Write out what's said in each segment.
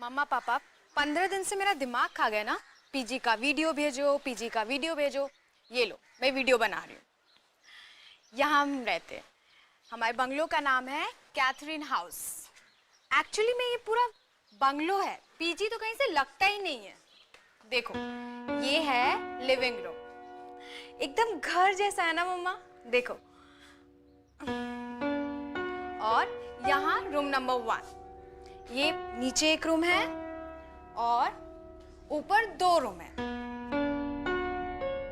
मम्मा पापा 15 दिन से मेरा दिमाग खा गया ना, पीजी का वीडियो भेजो, पीजी का वीडियो भेजो। ये लो, मैं वीडियो बना रही हूँ। यहाँ हम रहते हैं। हमारे बंगलो का नाम है कैथरीन हाउस। एक्चुअली में ये पूरा बंगलो है, पीजी तो कहीं से लगता ही नहीं है। देखो, ये है लिविंग रूम, एकदम घर जैसा है ना मम्मा। देखो, और यहाँ रूम नंबर 1। ये नीचे एक रूम है और ऊपर 2 रूम है।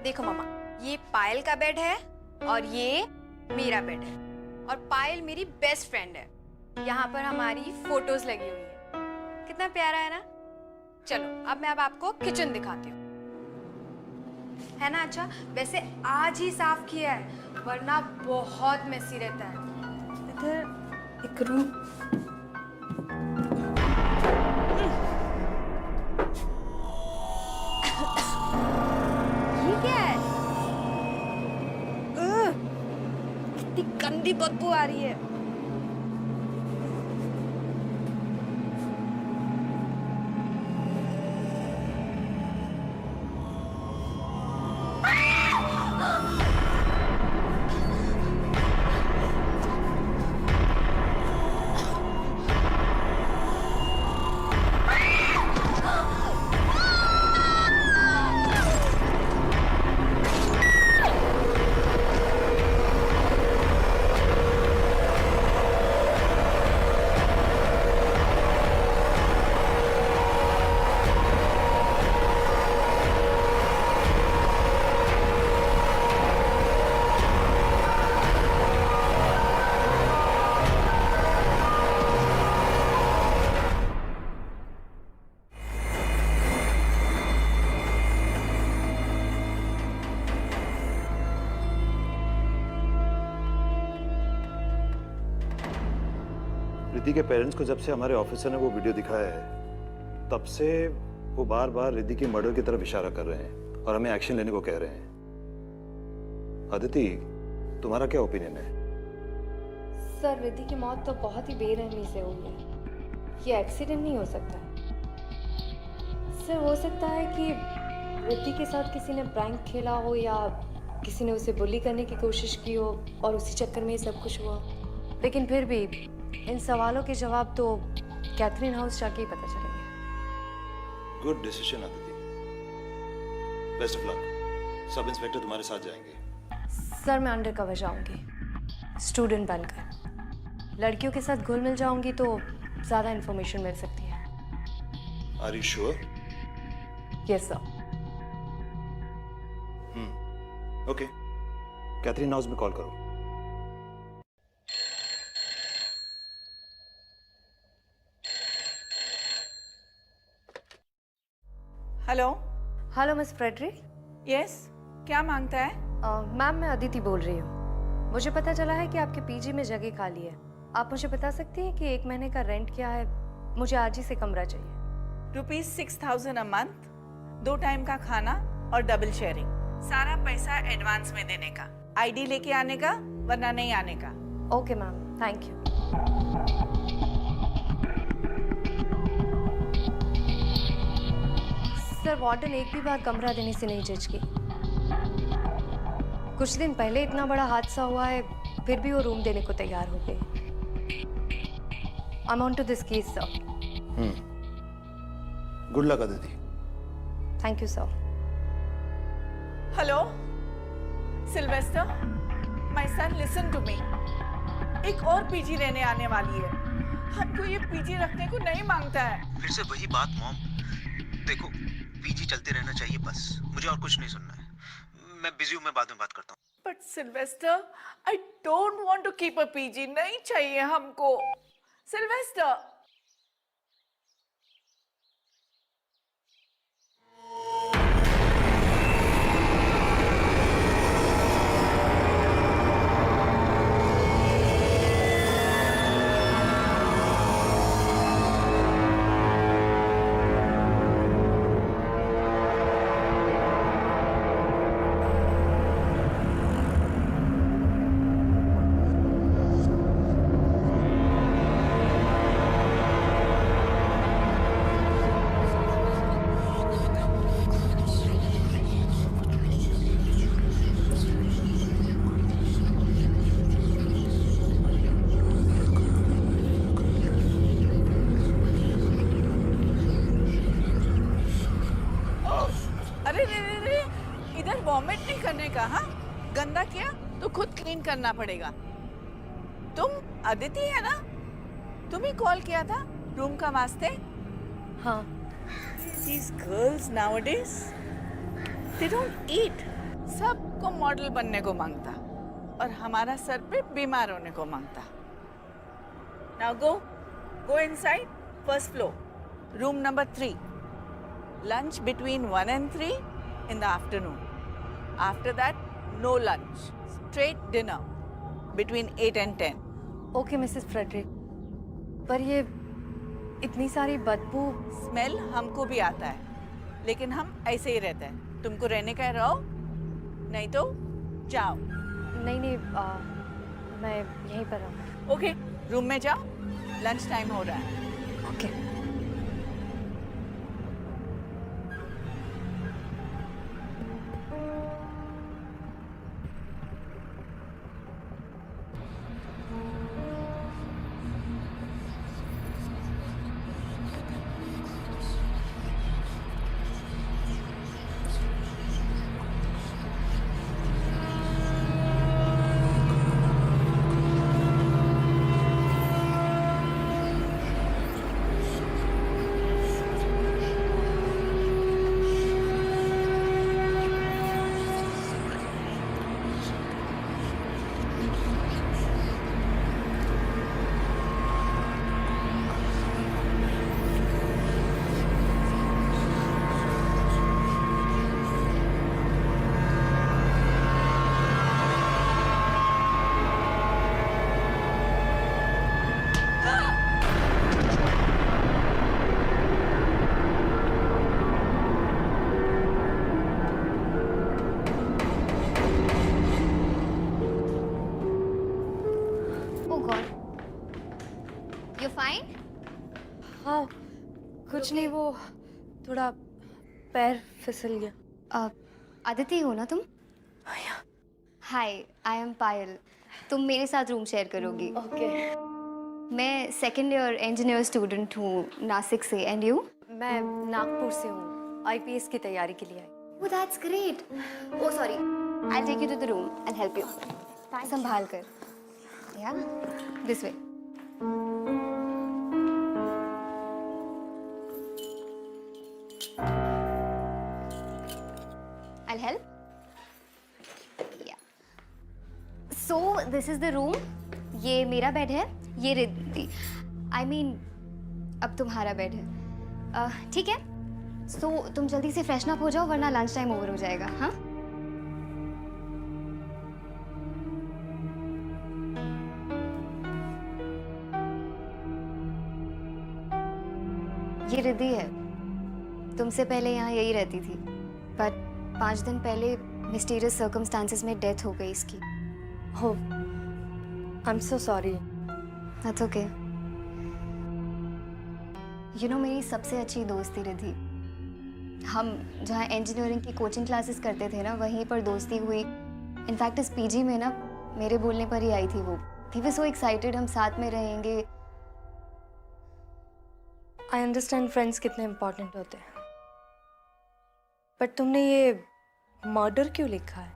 देखो मम्मा, ये पायल का बेड है और ये मेरा बेड है। और पायल मेरी बेस्ट फ्रेंड है। यहाँ पर हमारी फोटोज लगी हुई है। कितना प्यारा है ना। चलो अब मैं आपको किचन दिखाती हूँ, है ना। अच्छा, वैसे आज ही साफ किया है, वरना बहुत मेसी रहता है। इधर एक रूम, ये क्या है? कितनी गंदी बदबू आ रही है। रिद्धि के पेरेंट्स को जब से हमारे ऑफिसर ने वो वीडियो दिखाया है, तब से वो बार बार रिद्धि की मर्डर की तरफ इशारा कर रहे हैं और हमें एक्शन लेने को कह रहे हैं। अदिति, तुम्हारा क्या ओपिनियन है? सर, रिद्धि की मौत तो बहुत ही बेरहमी से हुई है। ये एक्सीडेंट नहीं हो सकता है। सर, हो सकता है कि रिद्धि के साथ किसी ने प्रैंक खेला हो या किसी ने उसे बुली करने की कोशिश की हो और उसी चक्कर में ये सब कुछ हुआ। लेकिन फिर भी इन सवालों के जवाब तो कैथरीन हाउस जाके ही पता चलेंगे। Good decision Aditi, best of luck. Sub inspector तुम्हारे साथ जाएंगे। सर, मैं अंडर कवर जाऊंगी, स्टूडेंट बनकर। लड़कियों के साथ घुल मिल जाऊंगी तो ज्यादा इंफॉर्मेशन मिल सकती है। Are you sure? Yes sir. Okay, Catherine house में कॉल करो। Hello. Hello miss Frederick. Yes, क्या मांगता है? मैम, मैं अदिति बोल रही हूँ। मुझे पता चला है कि आपके पीजी में जगह खाली है। आप मुझे बता सकती हैं कि 1 महीने का रेंट क्या है? मुझे आज ही से कमरा चाहिए। ₹6,000 अ मंथ, 2 टाइम का खाना और डबल शेयरिंग। सारा पैसा एडवांस में देने का, आईडी लेके आने का, वरना नहीं आने का। Okay ma'am, thank you. Sir, warden एक भी बार कमरा देने से नहीं झिझकी। कुछ दिन पहले इतना बड़ा हादसा हुआ है, फिर भी वो रूम देने को तैयार हो गए। I am on to this case sir. Good luck Aditi. Thank you sir. Hello Sylvester, my son, listen to me. एक और पीजी लेने आने वाली है। हमको ये पीजी रखने को नहीं मांगता है। फिर से वही बात मॉम। देखो, पीजी चलते रहना चाहिए बस, मुझे और कुछ नहीं सुनना है। मैं बिजी हूँ, मैं बाद में बात करता हूँ। But Sylvester, I don't want to keep a PG. नहीं चाहिए हमको सिल्वेस्टर। करना पड़ेगा। तुम अदिति है ना? तुम ही कॉल किया था रूम का वास्ते? हाँ। These girls nowadays, they don't eat. सबको मॉडल बनने को मांगता और हमारा सर पे बीमार होने को मांगता। Now go inside, first floor, room number 3. Lunch between 1 and 3 in the afternoon. After that, no lunch, straight dinner between 8 and 10. Okay Mrs Frederick, पर ये इतनी सारी बदबू। स्मेल हमको भी आता है, लेकिन हम ऐसे ही रहते हैं। तुमको रहने का है रहो, नहीं तो जाओ। नहीं मैं यहीं पर हूँ। ओके, रूम में जाओ, लंच टाइम हो रहा है। ओके। You fine? हाँ, कुछ नहीं, वो थोड़ा पैर फिसल गया। आदिति हो ना तुम? हाय, आई एम पायल। तुम मेरे साथ रूम शेयर करोगी। ओके। मैं सेकेंड ईयर इंजीनियर स्टूडेंट हूँ नासिक से। And you? मैं नागपुर से हूँ, आईपीएस की तैयारी के लिए आई। Oh, that's great. Oh, sorry. I'll take you to the room and help you. संभाल कर। Yeah, this way. I'll help. Yeah. So this is the room. ये मेरा बेड है, ये रिद्धि। I mean, अब तुम्हारा बेड है। ठीक है? So तुम जल्दी से फ्रेशन अप हो जाओ वरना लंच टाइम ओवर हो जाएगा। हाँ? ये रिद्धि है। तुमसे पहले यहाँ यही रहती थी, बट 5 दिन पहले मिस्टीरियस सर्कमस्टांसेस में डेथ हो गई इसकी। हो, I am so sorry. That's okay. You know, मेरी सबसे अच्छी दोस्त थी रिद्धि। हम जहाँ इंजीनियरिंग की कोचिंग क्लासेस करते थे ना, वहीं पर दोस्ती हुई। इनफैक्ट इस पीजी में ना मेरे बोलने पर ही आई थी वो। ही वाज सो एक्साइटेड, हम साथ में रहेंगे। आई अंडरस्टैंड फ्रेंड्स कितने इम्पोर्टेंट होते हैं, बट तुमने ये मर्डर क्यों लिखा है?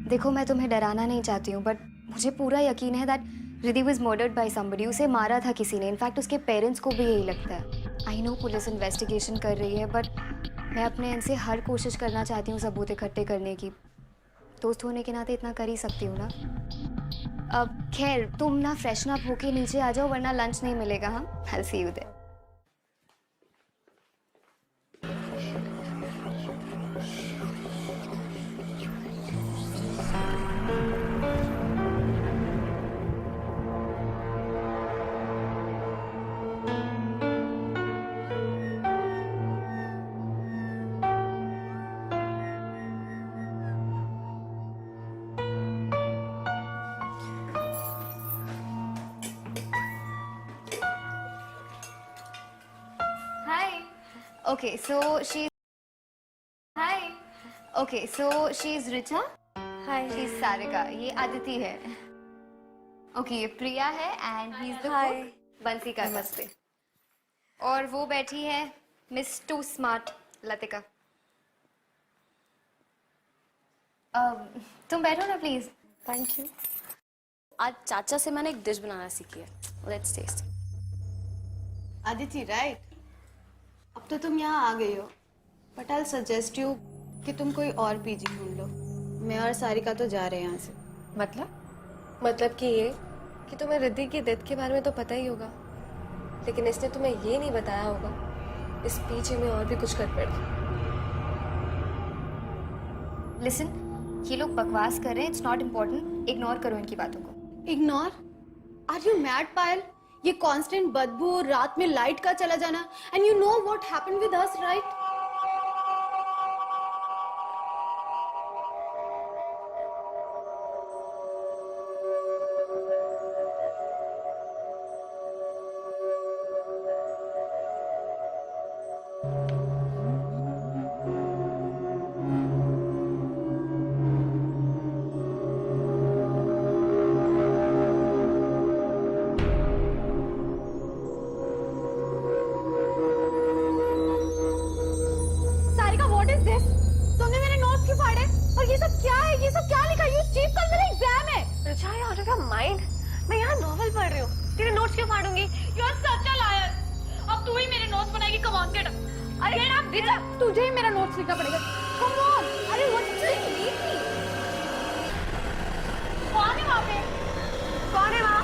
देखो, मैं तुम्हें डराना नहीं चाहती हूँ, बट मुझे पूरा यकीन है that Riddhi was murdered by somebody. उसे मारा था किसी ने। इनफैक्ट उसके पेरेंट्स को भी यही लगता है। आई नो पुलिस इन्वेस्टिगेशन कर रही है, बट मैं अपने एंड से हर कोशिश करना चाहती हूँ सबूत इकट्ठे करने की। दोस्त होने के नाते इतना कर ही सकती हूँ ना। अब खैर, तुम ना फ्रेशन अप होके नीचे आ जाओ वरना लंच नहीं मिलेगा। हाँ, I see you there. Okay, so she's hi. Okay, so she's Richa. Hi. She's Sarika. ये आदिति है. Okay, ये प्रिया है and he's the Hi. cook. बंसी का नमस्ते. और वो बैठी है Miss Too Smart लतिका. तुम बैठो ना प्लीज। Thank you. आज चाचा से मैंने एक डिश बनाना सीखी है। Let's test. आदिति राइट, अब तो तुम यहाँ आ गई हो, बट आई सजेस्ट यू कि तुम कोई और पीजी ढूंढ लो। मैं और सारिका तो जा रहे हैं यहाँ से। मतलब कि ये कि तुम्हें रिद्धि की डेथ के बारे में तो पता ही होगा, लेकिन इसने तुम्हें ये नहीं बताया होगा इस पीछे में और भी कुछ गड़बड़ है। लिसन, ये लोग बकवास कर रहे हैं, इट्स नॉट इम्पोर्टेंट, इग्नोर करो इनकी बातों को। इग्नोर? आर यू मैड पायल? ये कांस्टेंट बदबू, रात में लाइट का चला जाना, and you know what happened with us right? Sarika, what is this? तुमने मेरे नोट्स क्यों फाड़े? और ये सब क्या है? ये सब क्या लिखा? यू चीप, कल मेरा एग्जाम है। Richa, you out of your mind? मैं यहाँ नॉवेल पढ़ रही हूँ, तेरे नोट्स क्यों फाड़ूंगी? You are such a liar. अब तू ही मेरे नोट्स बनाएगी। Come on, get up. अरे गेट अप रिचा, तुझे ही मेरा नोट्स लिखना पड़ेगा। Come on. अरे what is this? Leave me. कौन है वहाँ पे? कौन है वहाँ?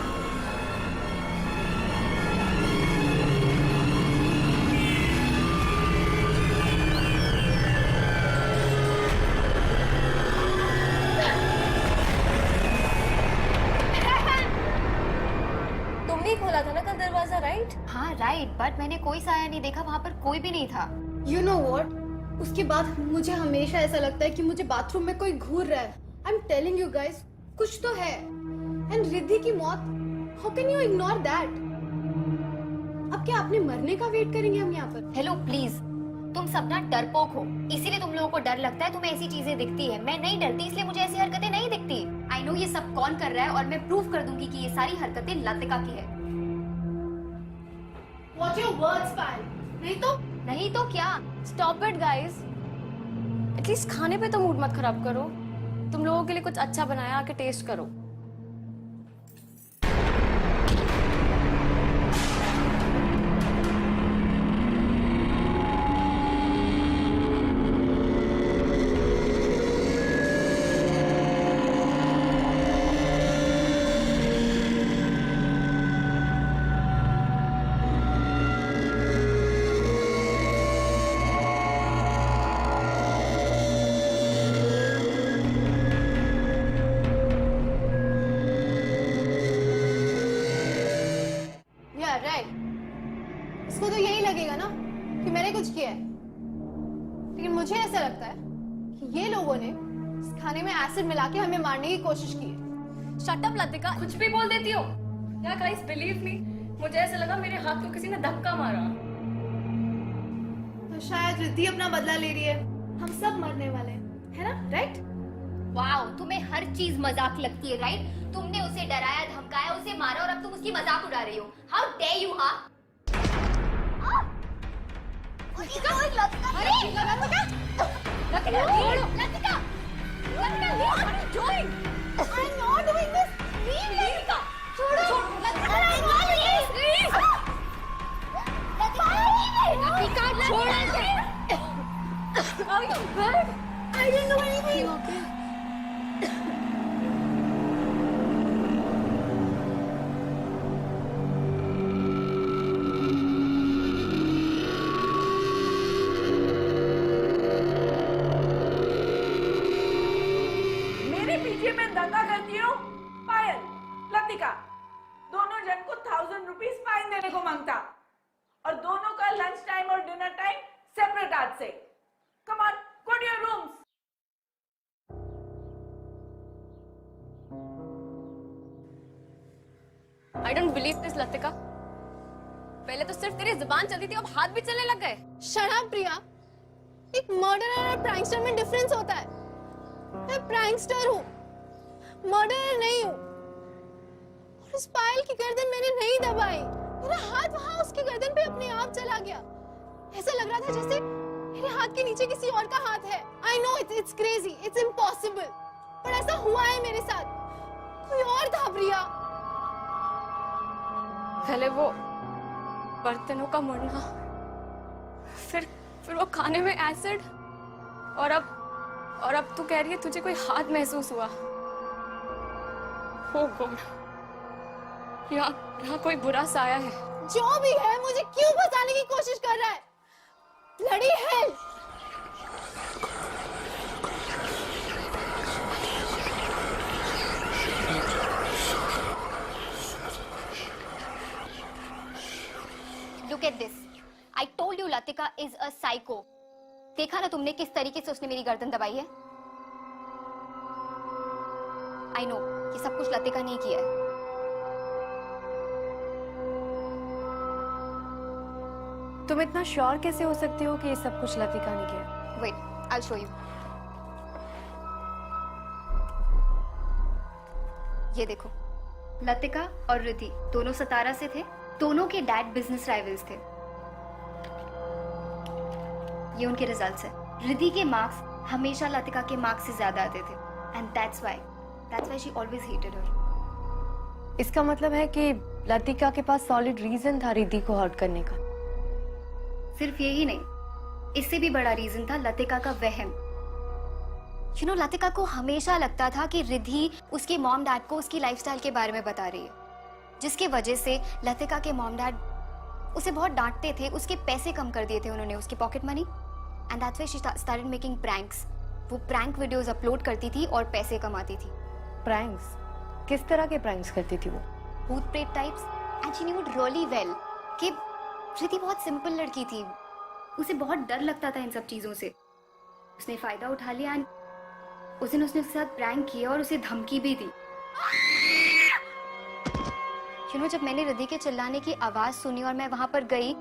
तुमने ही खोला था ना कल दरवाजा, राइट? हाँ राइट, बट मैंने कोई साया नहीं देखा, वहां पर कोई भी नहीं था। यू नो व्हाट, उसके बाद मुझे हमेशा ऐसा लगता है कि मुझे बाथरूम में कोई घूर रहा है। I am telling you guys, कुछ तो है। एंड रिद्धि की मौत, how can you ignore that? अब क्या अपने मरने का वेट करेंगे हम यहाँ पर? हेलो प्लीज, तुम सब ना डरपोक हो, इसीलिए तुम लोगों को डर लगता है, तुम्हें ऐसी चीजें दिखती है। मैं नहीं डरती, इसलिए मुझे ऐसी हरकतें नहीं दिखती। आई नो ये सब कौन कर रहा है, और मैं प्रूव कर दूंगी कि ये सारी हरकतें लतिका की है। Watch your words, पायल। नहीं तो क्या? Stop it guys. एटलीस्ट खाने पे तो मूड मत खराब करो। तुम लोगों के लिए कुछ अच्छा बनाया, आके टेस्ट करो। इसको तो यही लगेगा ना कि मैंने कुछ किया है, लेकिन मुझे ऐसा लगता है कि ये लोगों ने इस खाने में एसिड मिला के हमें मारने की कोशिश की है। शट अप लतिका, कुछ भी बोल देती हो। या गाइस बिलीव मी, मुझे ऐसा लगा मेरे हाथ को किसी ने धक्का मारा। तो शायद रिद्धि अपना बदला ले रही है। हम सब मरने वाले हैं, है ना? राइट? वाओ, तुम्हें हर चीज मजाक लगती है, राइट? तुमने उसे डराया, धमकाया, उसे मारा, और अब तुम उसकी मजाक उड़ा रही हो। How dare you! हाँ, I didn't know anything. Okay. मेरे पीछे में दंगा करती हो पायल, लतिका, दोनों जन को 1000 रुपीज फाइन देने को मांगता, और दोनों का लंच टाइम और डिनर टाइम सेपरेट आज से। Come on, go to your rooms. I don't believe this Latika. पहले तो सिर्फ तेरी जुबान चलती थी, अब हाथ भी चलने लग गए। Shut up, प्रिया। एक मर्डरर और प्रैंकस्टर में डिफरेंस होता है। मैं प्रैंकस्टर हूँ, मर्डरर नहीं हूँ। और उस पायल की गर्दन मैंने नहीं दबाई, मेरा हाथ वहां उसकी गर्दन पे अपने आप चला गया। ऐसा लग रहा था जैसे मेरे हाथ के नीचे किसी और का हाथ है। I know it's crazy, it's impossible, पर ऐसा हुआ है मेरे साथ। कोई और था प्रिया। पहले वो बर्तनों का मुड़ना, फिर वो खाने में एसिड, और अब तू कह रही है तुझे कोई हाथ महसूस हुआ। ओ गॉड, यहाँ कोई बुरा साया है। जो भी है, मुझे क्यों फंसाने की कोशिश कर रहा है? Bloody hell! Look at this. I told you Latika is a psycho. देखा ना तुमने किस तरीके से उसने मेरी गर्दन दबाई है? I know, ये सब कुछ लतिका ने किया है। तुम इतना श्योर कैसे हो सकते हो कि ये सब कुछ लतिका ने किया? Wait, I'll show you. ये देखो, लतिका और रिद्धि दोनों सतारा से थे। दोनों के डैड बिजनेस राइवल्स थे। ये उनके रिजल्ट्स हैं। रिद्धि के मार्क्स हमेशा लतिका के मार्क्स से ज्यादा आते थे, and that's why she always hated her. इसका मतलब है कि लतिका के पास सॉलिड रीजन था रिद्धि को हर्ट करने का। सिर्फ यही नहीं, इससे भी बड़ा रीजन था लतिका का वहम। लतिका को हमेशा लगता था कि रिद्धि उसके मॉम डैड को उसकी लाइफस्टाइल के बारे में बता रही है, जिसकी वजह से लतिका के मॉम डैड उसे बहुत डांटते थे। उसके पैसे कम कर दिए थे उन्होंने, उसकी pocket money, and that's why she started making pranks. वो प्रैंक वीडियोस अपलोड करती थी और पैसे कमाती थी। प्रैंक्स? किस तरह के प्रैंक्स करती थी वो? भूत प्रेत types, and she knew it really well कि रिद्धि बहुत सिंपल लड़की थी। उसे बहुत डर लगता था इन सब चीजों से। उसने फायदा उठा लिया, एंड उस दिन उसने उसके साथ प्रैंक किया और उसे धमकी भी दी। जब मैंने रिद्धि के चिल्लाने की आवाज सुनी और मैं वहां पर गई,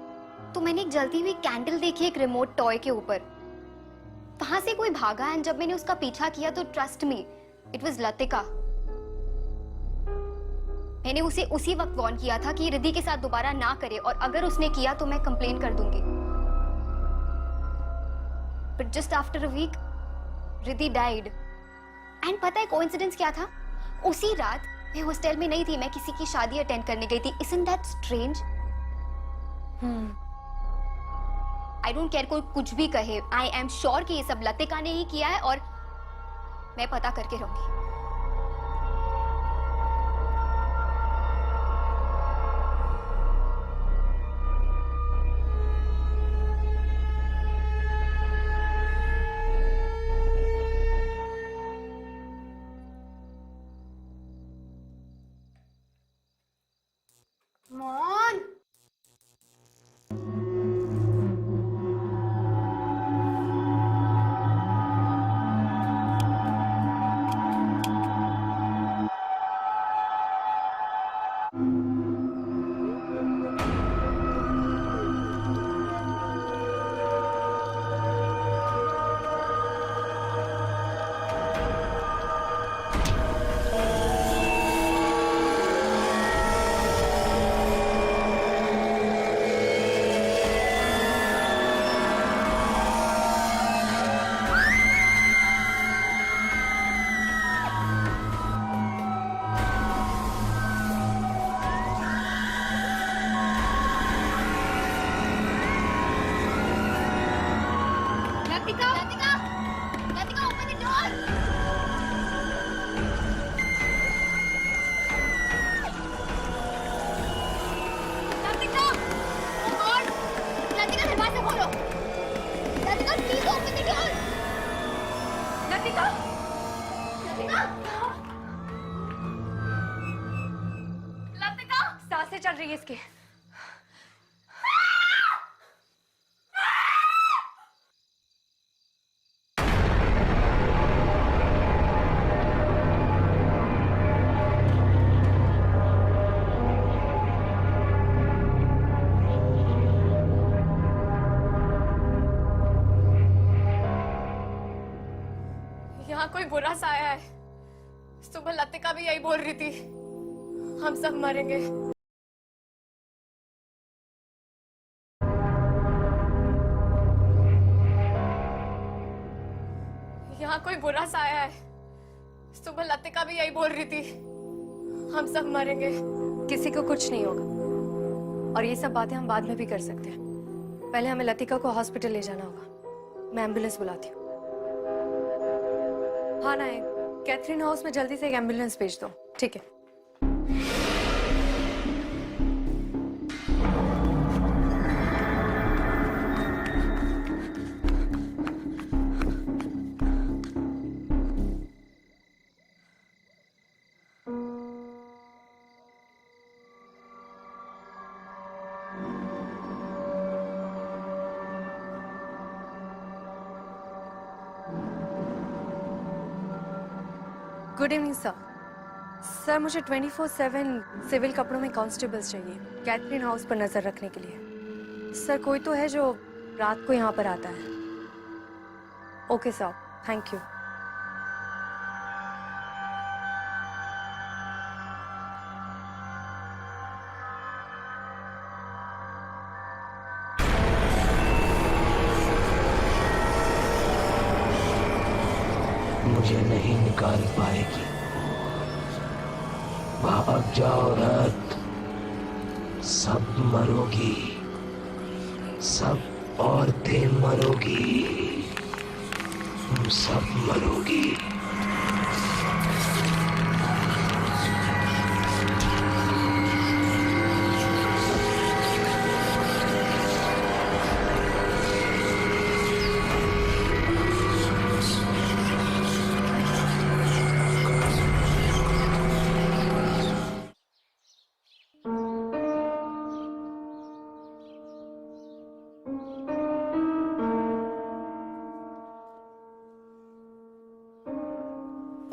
तो मैंने एक जलती हुई कैंडल देखी एक रिमोट टॉय के ऊपर। वहां से कोई भागा, एंड जब मैंने उसका पीछा किया तो trust me, it was Latika. मैंने उसे उसी वक्त वार्न किया था कि रिद्धि के साथ दोबारा ना करे, और अगर उसने किया तो मैं कंप्लेन कर दूंगी। But just after a week Riddhi died. And पता है कोइंसिडेंस क्या था? उसी रात मैं हॉस्टल में नहीं थी, मैं किसी की शादी अटेंड करने गई थी। Isn't that strange? I don't care कोई कुछ भी कहे, I am sure कि ये सब लतिका ने ही किया है, और मैं पता करके रहूंगी। Mon! सांसें चल रही है इसके। यहाँ कोई बुरा साया है। सुबह लतिका भी यही बोल रही थी, हम सब मरेंगे। पास आया है। सुबह लतिका भी यही बोल रही थी, हम सब मरेंगे। किसी को कुछ नहीं होगा, और ये सब बातें हम बाद में भी कर सकते हैं। पहले हमें लतिका को हॉस्पिटल ले जाना होगा। मैं एम्बुलेंस बुलाती हूँ। हाँ नायक, कैथरीन हाउस में जल्दी से एक एम्बुलेंस भेज दो। ठीक है। Good evening sir. सर मुझे 24/7 सिविल कपड़ों में कांस्टेबल्स चाहिए कैथरीन हाउस पर नजर रखने के लिए। सर कोई तो है जो रात को यहाँ पर आता है। Okay sir, thank you. मुझे नहीं निकाल पाएगी। भाग जाओ रथ, सब मरोगी, सब औरतें मरोगी, तुम सब मरोगी।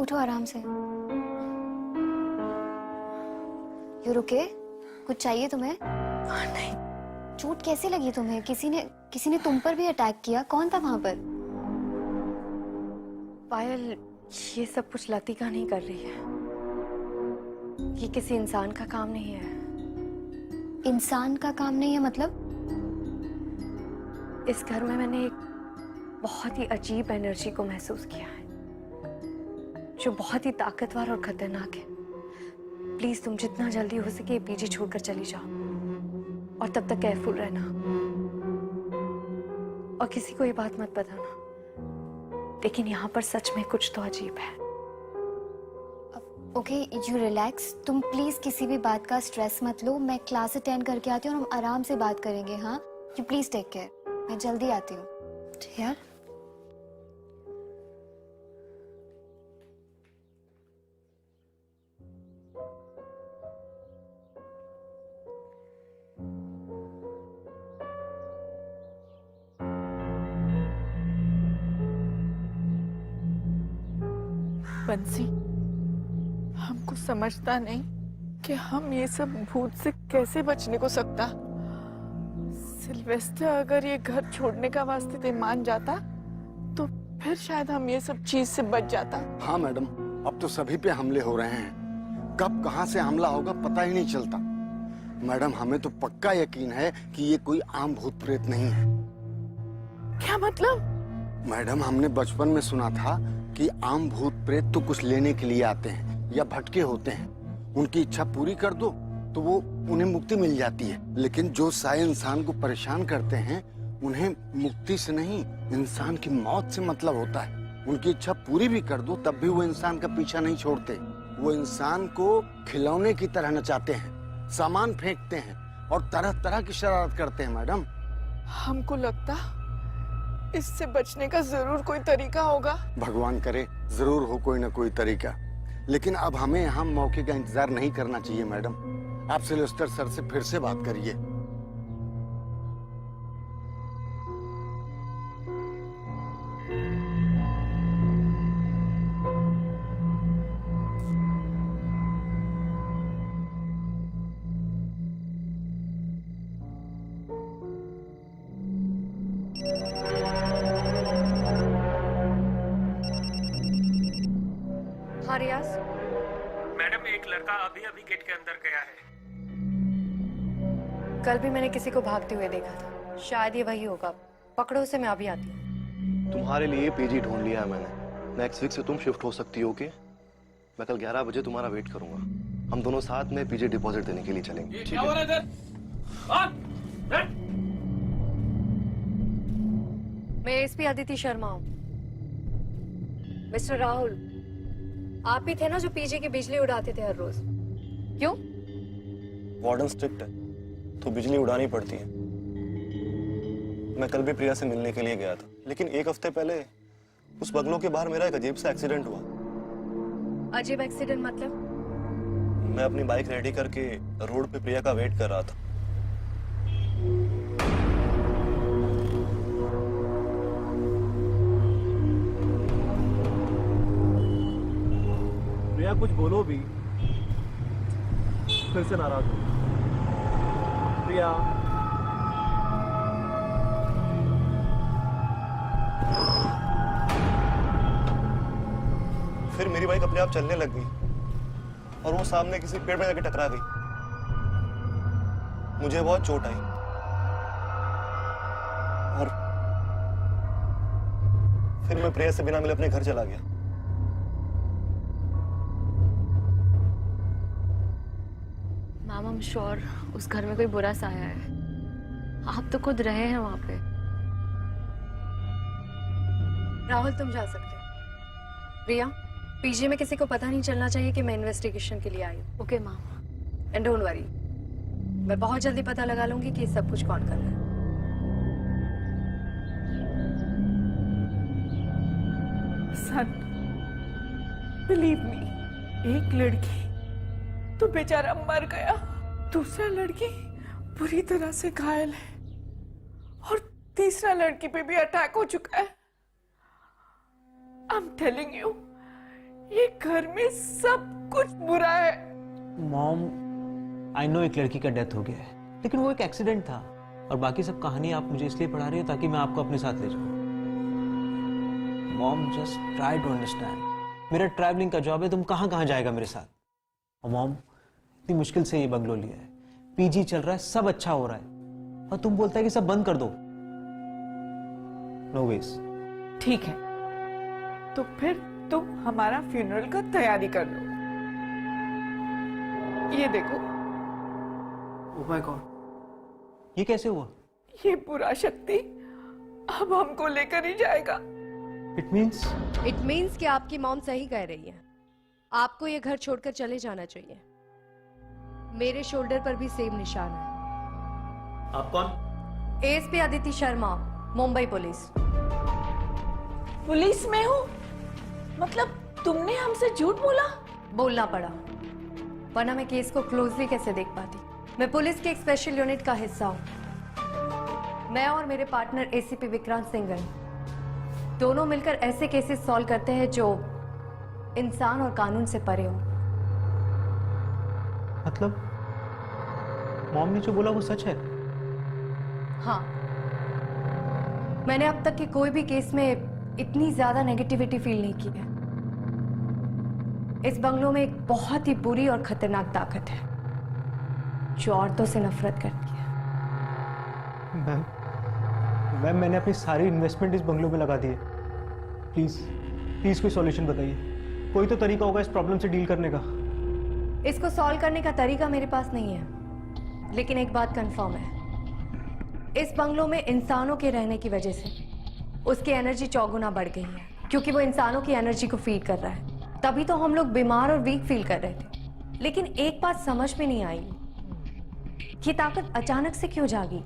उठो आराम से। यू रुके? कुछ चाहिए तुम्हें? नहीं। चोट कैसे लगी तुम्हें? किसी ने तुम पर भी अटैक किया? कौन था वहां पर? पायल, ये सब कुछ लतिका नहीं कर रही है। ये किसी इंसान का काम नहीं है। इंसान का काम नहीं है मतलब? इस घर में मैंने एक बहुत ही अजीब एनर्जी को महसूस किया है, जो बहुत ही ताकतवर और खतरनाक है। प्लीज तुम जितना जल्दी हो सके पीजी छोड़कर चली जाओ, और तब तक केयरफुल रहना, और किसी को ये बात मत बताना। लेकिन यहाँ पर सच में कुछ तो अजीब है। Okay, you relax. तुम प्लीज किसी भी बात का स्ट्रेस मत लो। मैं क्लास अटेंड करके आती हूँ और हम आराम से बात करेंगे। हाँ, यू प्लीज टेक केयर। मैं जल्दी आती हूँ। यार बंसी, हमको समझता नहीं कि हम ये सब भूत से कैसे बचने को सकता। सिल्वेस्टर अगर ये घर छोड़ने का वास्ते मान जाता तो फिर शायद हम ये सब चीज से बच जाता। हाँ मैडम, अब तो सभी पे हमले हो रहे हैं। कब कहाँ से हमला होगा पता ही नहीं चलता। मैडम, हमें तो पक्का यकीन है कि ये कोई आम भूत प्रेत नहीं है। क्या मतलब? मैडम, हमने बचपन में सुना था कि आम भूत प्रेत तो कुछ लेने के लिए आते हैं या भटके होते हैं। उनकी इच्छा पूरी कर दो तो वो उन्हें मुक्ति मिल जाती है। लेकिन जो सारे इंसान को परेशान करते हैं उन्हें मुक्ति से नहीं, इंसान की मौत से मतलब होता है। उनकी इच्छा पूरी भी कर दो तब भी वो इंसान का पीछा नहीं छोड़ते। वो इंसान को खिलौने की तरह नचाते हैं, सामान फेंकते हैं और तरह तरह की शरारत करते हैं। मैडम, हमको लगता इससे बचने का जरूर कोई तरीका होगा। भगवान करे जरूर हो कोई ना कोई तरीका। लेकिन अब हमें यहाँ मौके का इंतजार नहीं करना चाहिए। मैडम, आप सिल्वेस्टर सर से फिर से बात करिए। हाँ रियाज, मैडम, एक लड़का अभी अभी गेट के अंदर गया है। कल भी मैंने किसी को भागते हुए देखा था। शायद ये वही होगा। पकड़ो उसे, मैं अभी आती हूँ। तुम्हारे लिए पीजी ढूंढ लिया है मैंने। नेक्स्ट वीक से तुम शिफ्ट हो सकती हो के मैं कल 11 बजे तुम्हारा वेट करूंगा। हम दोनों साथ में पीजी डिपॉजिट देने के लिए चलेंगे, ठीक है? मैं एसपी अदिति शर्मा हूँ। मिस्टर राहुल, आप ही थे ना जो पीजी की बिजली उड़ाते थे हर रोज? क्यों? वार्डन स्ट्रिक्ट है तो बिजली उड़ानी पड़ती है। मैं कल भी प्रिया से मिलने के लिए गया था, लेकिन एक हफ्ते पहले उस बंगलों के बाहर मेरा एक अजीब सा एक्सीडेंट हुआ। अजीब एक्सीडेंट मतलब? मैं अपनी बाइक रेडी करके रोड पे प्रिया का वेट कर रहा था। प्रिया कुछ बोलो भी, फिर से नाराज हो। प्रिया, फिर मेरी बाइक अपने आप चलने लग गई और वो सामने किसी पेड़ में जाके टकरा गई। मुझे बहुत चोट आई और फिर मैं प्रिया से बिना मिले अपने घर चला गया। मैम, आई एम श्योर उस घर में कोई बुरा साया है। आप तो खुद रहे हैं वहां पे। राहुल, तुम जा सकते हो। प्रिया, पीजी में किसी को पता नहीं चलना चाहिए कि मैं इन्वेस्टिगेशन के लिए आई हूँ। Okay ma'am. And don't worry, मैं बहुत जल्दी पता लगा लूंगी कि सब कुछ कौन कर रहा है। सन, बिलीव मी, एक लड़की तो बेचारा मर गया, दूसरा लड़की बुरी तरह से घायल है और तीसरा लड़की पे भी अटैक हो चुका है। आई एम टेलिंग यू, ये घर में सब कुछ बुरा है। मॉम, आई नो एक लड़की का डेथ हो गया है, लेकिन वो एक एक्सीडेंट था और बाकी सब कहानी आप मुझे इसलिए पढ़ा रही हो ताकि मैं आपको अपने साथ ले जाऊं। Mom, just try to understand. मेरा ट्रैवलिंग का जॉब है, तुम कहाँ कहाँ जाएगा मेरे साथ? और मॉम, इतनी मुश्किल से ये बंगलो लिया है, पीजी चल रहा है, सब अच्छा हो रहा है, और तुम बोलता है कि सब बंद कर दो। No ways. ठीक है, तो फिर तुम हमारा फ्यूनरल का तैयारी कर लो। ये देखो। ओह माय गॉड, ये कैसे हुआ? ये पूरा शक्ति अब हमको लेकर ही जाएगा। इट मीन्स कि आपकी मॉम सही कह रही है। आपको ये घर छोड़कर चले जाना चाहिए। मेरे शोल्डर पर भी सेम निशान है। आप कौन? SP Aditi Sharma, Mumbai police. Police में हो? मतलब तुमने हमसे झूठ बोला? बोलना पड़ा, वरना मैं केस को क्लोजली कैसे देख पाती। मैं पुलिस के एक स्पेशल यूनिट का हिस्सा हूँ। मैं और मेरे पार्टनर एसीपी विक्रांत सिंघल दोनों मिलकर ऐसे केसेस सॉल्व करते हैं जो इंसान और कानून से परे हो। मतलब मॉम ने जो बोला वो सच है? हाँ, मैंने अब तक के कोई भी केस में इतनी ज्यादा नेगेटिविटी फील नहीं की है। इस बंगलों में एक बहुत ही बुरी और खतरनाक ताकत है जो औरतों से नफरत करती है। मैम, मैंने अपनी सारी इन्वेस्टमेंट इस बंगलों में लगा दी है। प्लीज कोई सॉल्यूशन बताइए। कोई तो तरीका होगा इस प्रॉब्लम से डील करने का। इसको सॉल्व करने का तरीका मेरे पास नहीं है, लेकिन एक बात कंफर्म है, इस बंगलों में इंसानों के रहने की वजह से उसकी एनर्जी 4 गुना बढ़ गई है, क्योंकि वो इंसानों की एनर्जी को फीड कर रहा है। तभी तो हम लोग बीमार और वीक फील कर रहे थे। लेकिन एक बात समझ में नहीं आई, ये ताकत अचानक से क्यों जागी?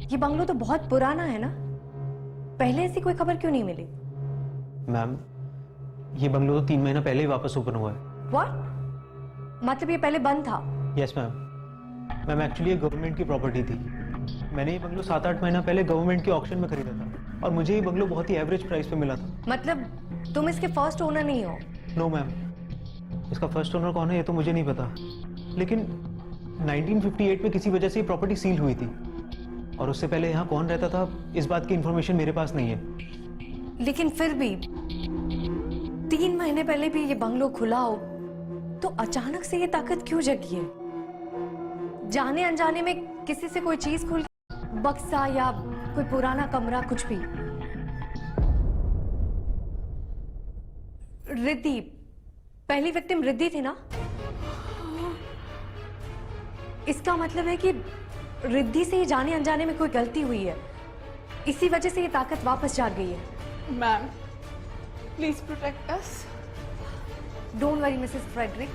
ये बंगलो तो बहुत पुराना है ना, पहले ऐसी कोई खबर क्यों नहीं मिली? मैम, ये बंगलो तो 3 महीना पहले ही वापस ओपन हुआ है। व्हाट? मतलब ये पहले बंद था? यस मैम, एक्चुअली ये गवर्नमेंट की प्रॉपर्टी थी। मैंने ये बंगलो 7-8 महीना पहले गवर्नमेंट के ऑक्शन में खरीदा था और मुझे ये बंगलो बहुत ही एवरेज प्राइस पे मिला था। मतलब तुम इसके फर्स्ट ओनर नहीं हो? नो मैम, इसका फर्स्ट ओनर कौन है ये तो मुझे नहीं पता, लेकिन 1958 में किसी वजह से ये प्रॉपर्टी सील हुई थी और उससे पहले यहाँ कौन रहता था इस बात की इंफॉर्मेशन मेरे पास नहीं है। लेकिन फिर भी 3 महीने पहले भी ये बंगलो खुला हो तो अचानक से ये ताकत क्यों जगी है? जाने अनजाने में किसी से कोई चीज खुल, बक्सा या कोई पुराना कमरा, कुछ भी। रिद्धि, पहली विक्टिम रिद्धि थी ना? इसका मतलब है कि रिद्धि से जाने अनजाने में कोई गलती हुई है, इसी वजह से ये ताकत वापस जाग गई है। Ma'am, please protect us. Don't worry Mrs Frederick,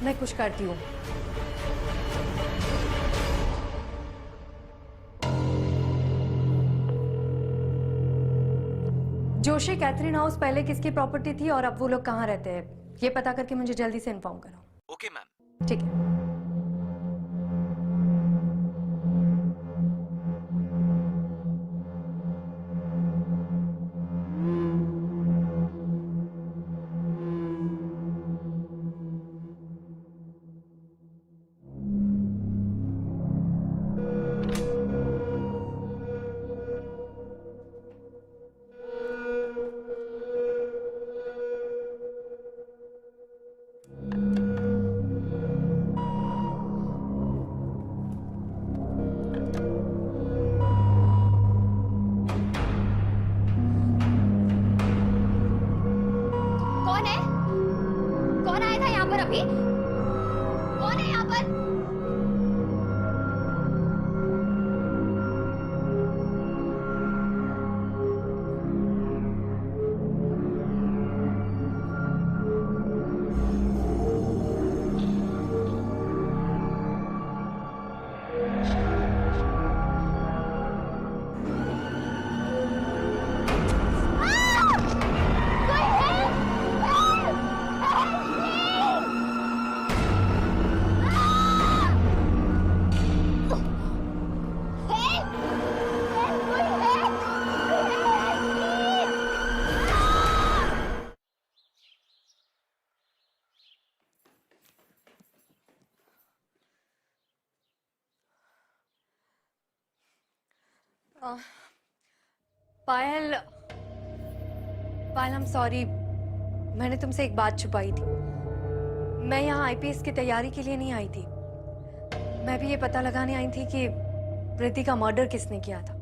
मैं कुछ करती हूँ। जोशी कैथरीन हाउस पहले किसकी प्रॉपर्टी थी और अब वो लोग कहाँ रहते हैं, ये पता करके मुझे जल्दी से इन्फॉर्म करो। Okay ma'am. ठीक है। कौन है? कौन आया था यहाँ पर अभी? कौन है यहाँ पर? पायल, पायल, I'm सॉरी, मैंने तुमसे एक बात छुपाई थी। मैं यहाँ आईपीएस की तैयारी के लिए नहीं आई थी, मैं भी ये पता लगाने आई थी कि रिद्धि का मर्डर किसने किया था।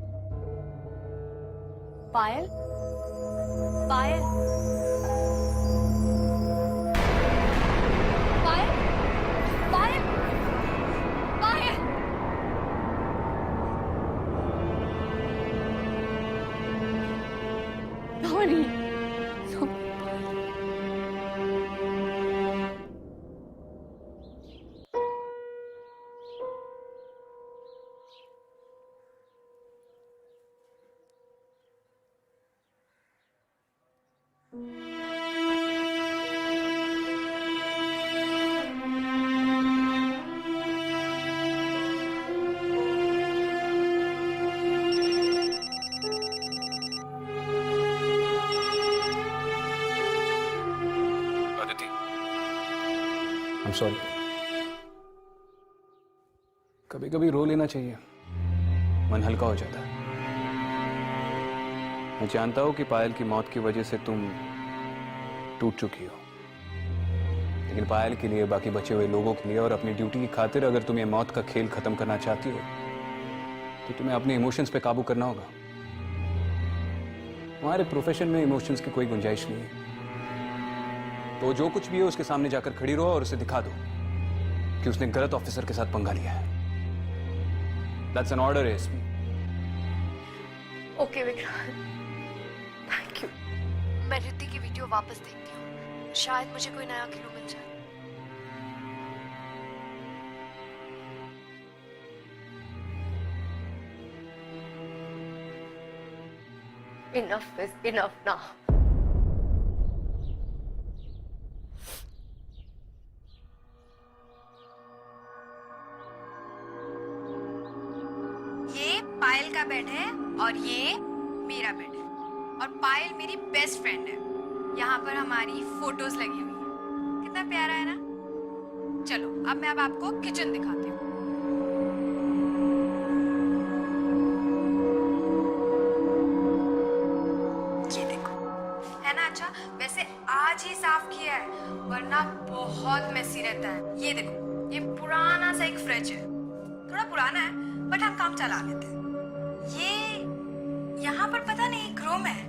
पायल, पायल, पायल, पायल, पायल। Sorry. I'm sorry. कभी कभी रो लेना चाहिए, मन हल्का हो जाता है। मैं जानता हूं कि पायल की मौत की वजह से तुम टूट चुकी हो, लेकिन पायल के लिए, बाकी बचे हुए लोगों के लिए और अपनी ड्यूटी की खातिर अगर तुम ये मौत का खेल खत्म करना चाहती हो तो तुम्हें अपने इमोशंस पे काबू करना होगा। हमारे प्रोफेशन में इमोशंस की कोई गुंजाइश नहीं है, तो जो कुछ भी है उसके सामने जाकर खड़ी रहो और उसे दिखा दो कि उसने गलत ऑफिसर के साथ पंगा लिया है। That's an order, ASP. Okay Vikrant, thank you. मैं रिद्धि की वीडियो वापस देखती हूँ, शायद मुझे कोई नया क्लू मिल जाए। Enough is enough now. ये पायल का बेड है और ये मेरा बेड है, और पायल मेरी बेस्ट फ्रेंड है। यहाँ पर हमारी फोटोज लगी हुई है, कितना प्यारा है ना। चलो अब मैं आपको किचन दिखाती हूँ। ये देखो, है ना अच्छा। वैसे आज ही साफ किया है, वरना बहुत मेसी रहता है। ये देखो, ये पुराना सा एक फ्रिज है, थोड़ा पुराना है बट हम काम चला लेते हैं। ये यहाँ पर पता नहीं एक रूम है,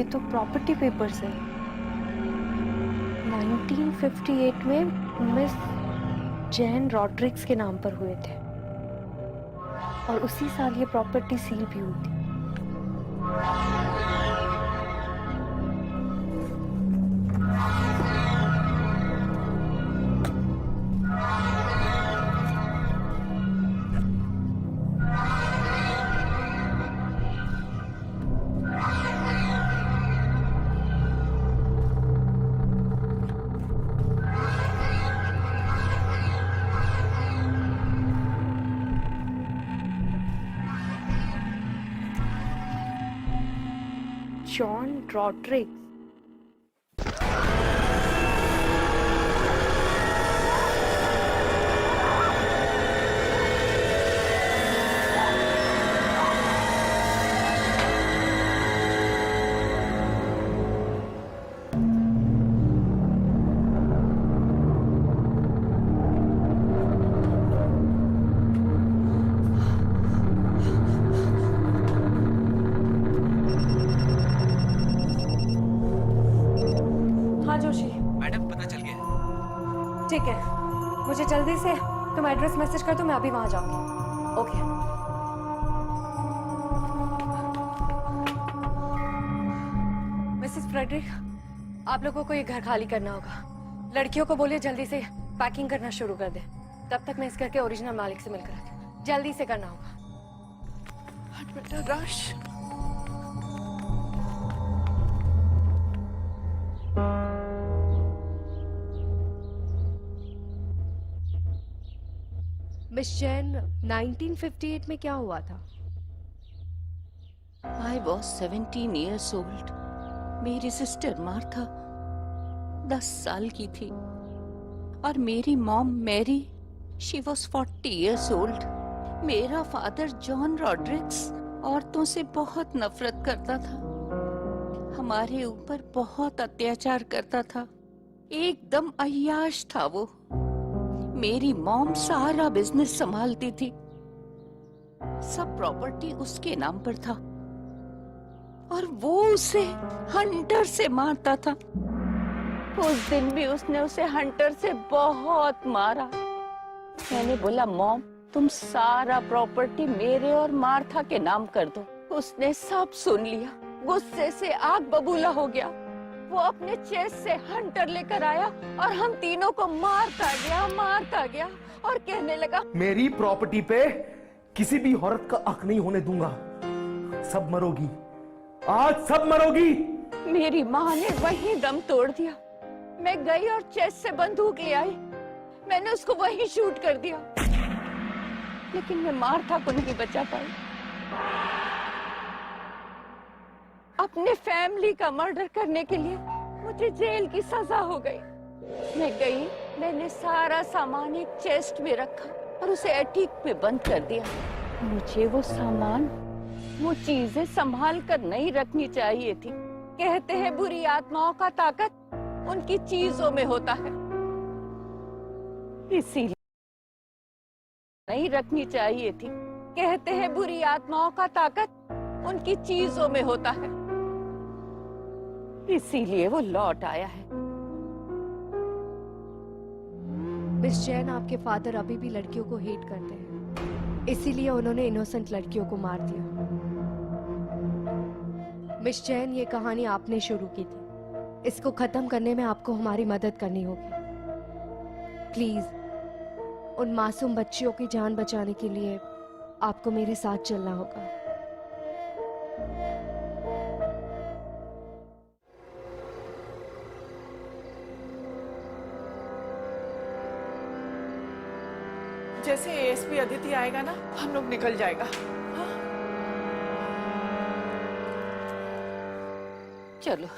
ये तो प्रॉपर्टी पेपर्स है। 1958 में मिस जैन रॉड्रिक्स के नाम पर हुए थे और उसी साल ये प्रॉपर्टी सील भी हुई थी। जॉन रॉड्रिक्स। हाँ जोशी। मैडम पता चल गया। ठीक है, मुझे जल्दी से तुम एड्रेस मैसेज कर दो, मैं अभी वहां जाऊंगी। ओके। मिसेस फ्रेडरिक, आप लोगों को ये घर खाली करना होगा। लड़कियों को बोलिए जल्दी से पैकिंग करना शुरू कर दे। तब तक मैं इस घर के ओरिजिनल मालिक से मिलकर आती हूँ। जल्दी से करना होगा। हट बेटा, रश। मिस जैन, 1958 में क्या हुआ था? I was 17 years old. मेरी सिस्टर मार्था 10 साल की थी और मेरी mom Mary she was 40 years old. मेरा फादर जॉन रॉड्रिक्स औरतों से बहुत नफरत करता था, हमारे ऊपर बहुत अत्याचार करता था, एकदम अय्याश था वो। मेरी मॉम सारा बिजनेस संभालती थी, सब प्रॉपर्टी उसके नाम पर था और वो उसे हंटर से मारता था। उस दिन भी उसने उसे हंटर से बहुत मारा। मैंने बोला, मॉम तुम सारा प्रॉपर्टी मेरे और मार्था के नाम कर दो। उसने सब सुन लिया, गुस्से से आग बबूला हो गया। वो अपने चेस्ट से हंटर लेकर आया और हम तीनों को मारता गया और कहने लगा, मेरी प्रॉपर्टी पे किसी भी औरत का हक नहीं होने दूंगा। सब मरोगी, आज सब मरोगी। मेरी माँ ने वहीं दम तोड़ दिया। मैं गई और चेस्ट से बंदूक ले आई, मैंने उसको वहीं शूट कर दिया, लेकिन मैं मार्था को नहीं बचा पाई। अपने फैमिली का मर्डर करने के लिए मुझे जेल की सजा हो गई। मैं गई, मैंने सारा सामान एक चेस्ट में रखा और उसे एटीक में बंद कर दिया। मुझे वो सामान, वो चीजें संभाल कर नहीं रखनी चाहिए थी। कहते हैं बुरी आत्माओं का ताकत उनकी चीजों में होता है, इसीलिए नहीं रखनी चाहिए थी। कहते हैं बुरी आत्माओं का ताकत उनकी चीजों में होता है, इसीलिए वो लौट आया है। मिस जैन, आपके फादर अभी भी लड़कियों को हेट करते हैं, इसीलिए उन्होंने इनोसेंट लड़कियों को मार दिया। मिस जैन, ये कहानी आपने शुरू की थी, इसको खत्म करने में आपको हमारी मदद करनी होगी। प्लीज, उन मासूम बच्चियों की जान बचाने के लिए आपको मेरे साथ चलना होगा। जैसे एएसपी अदिति आएगा ना, हम लोग निकल जाएगा। हाँ? चलो।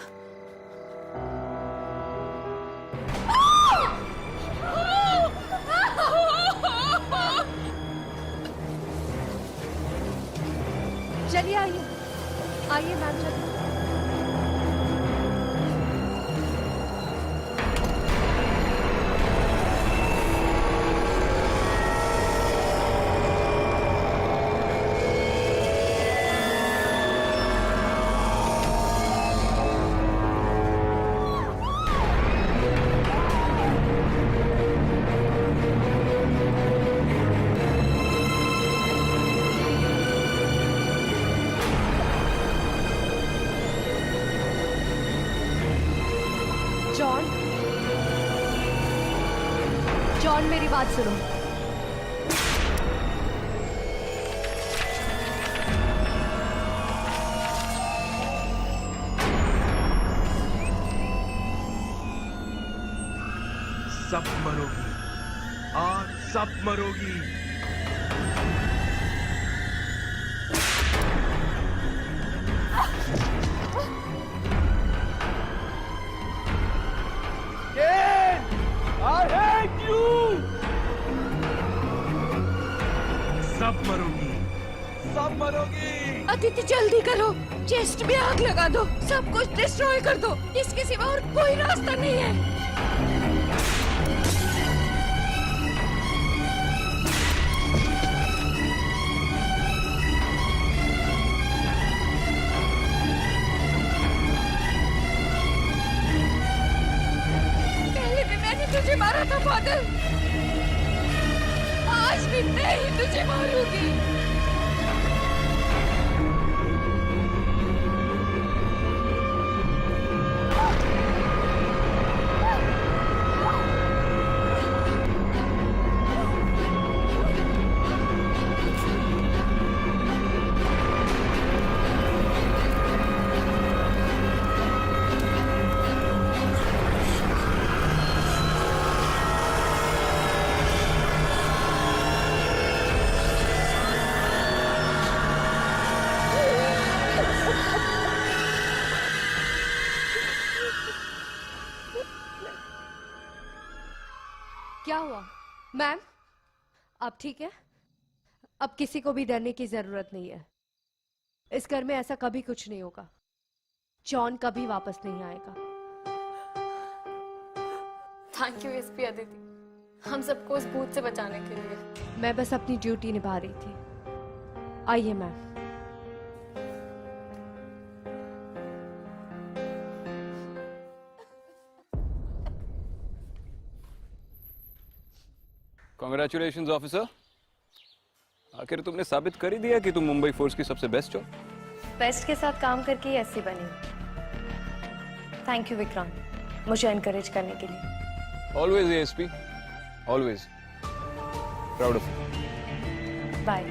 चलिए, आइए मैम, चलिए। मेरी बात सुनो। सब मरोगी, आज सब मरोगी। I hate you! सब मरोगी, सब मरोगी। अदिति जल्दी करो, चेस्ट में आग लगा दो, सब कुछ डिस्ट्रॉय कर दो, इसके सिवा और कोई रास्ता नहीं है। पहले भी मैंने तुझे मारा था फादर, आज भी मैं ही तुझे मारूंगी। क्या हुआ मैम? आप ठीक है? अब किसी को भी डरने की जरूरत नहीं है। इस घर में ऐसा कभी कुछ नहीं होगा। जॉन कभी वापस नहीं आएगा। थैंक यू एसपी अदिति, हम सबको उस भूत से बचाने के लिए। मैं बस अपनी ड्यूटी निभा रही थी। आइए मैम। कांग्रेचुलेशंस ऑफिसर, आखिर तुमने साबित कर ही दिया कि तुम मुंबई फोर्स की सबसे बेस्ट हो। बेस्ट के साथ काम करके ही ऐसी बनी। थैंक यू विक्रांत, मुझे एनकरेज करने के लिए। Always ASP, always proud of you. Bye.